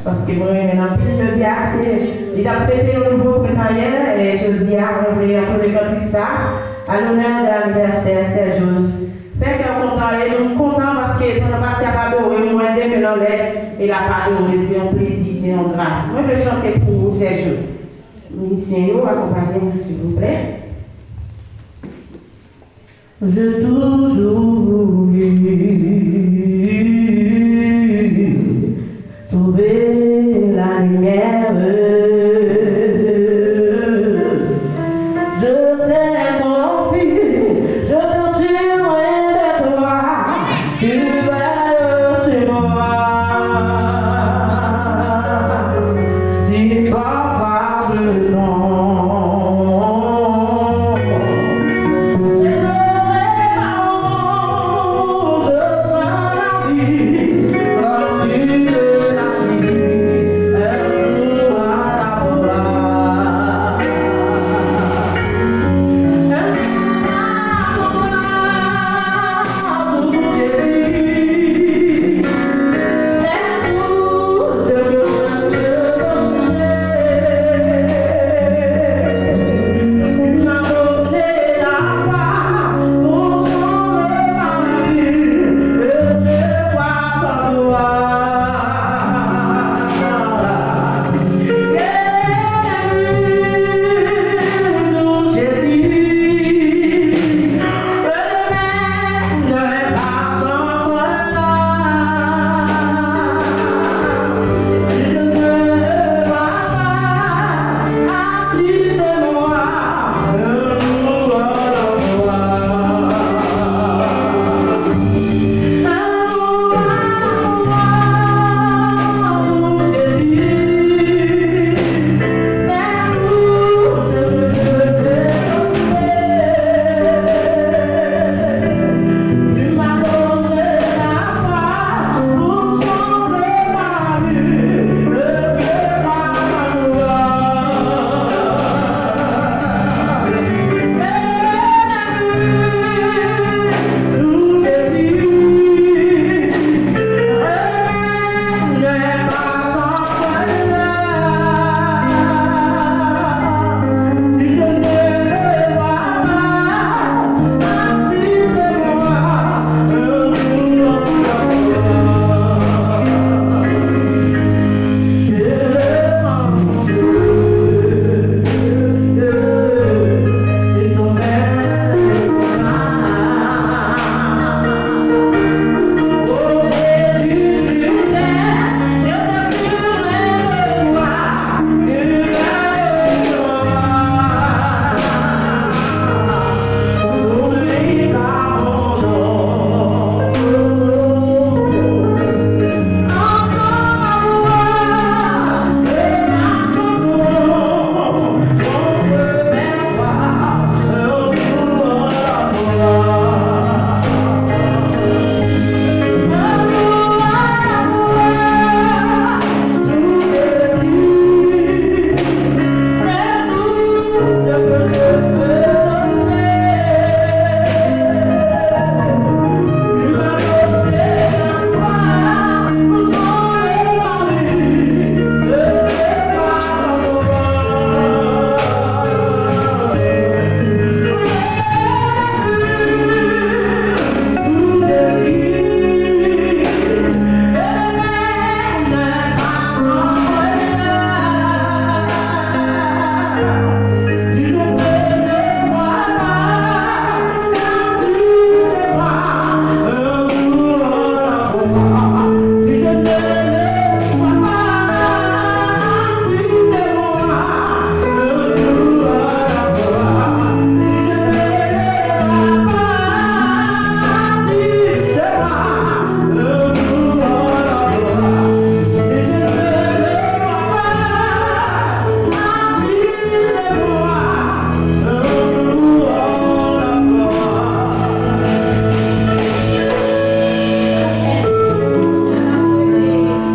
Parce que moi, je dis, il a fêté le nouveau printemps et je dis, on voulait un peu de cantique ça, à l'honneur de l'anniversaire Serge. Fait qu'on content, et nous contents parce que pendant qu'il n'y a pas d'eau, moins de maintenant il n'a pas d'eau, c'est un plaisir, c'est une grâce. Moi, je vais chanter pour vous, Serge. Musiciens, accompagnez-moi s'il vous plaît. J'ai toujours voulu trouver la lumière.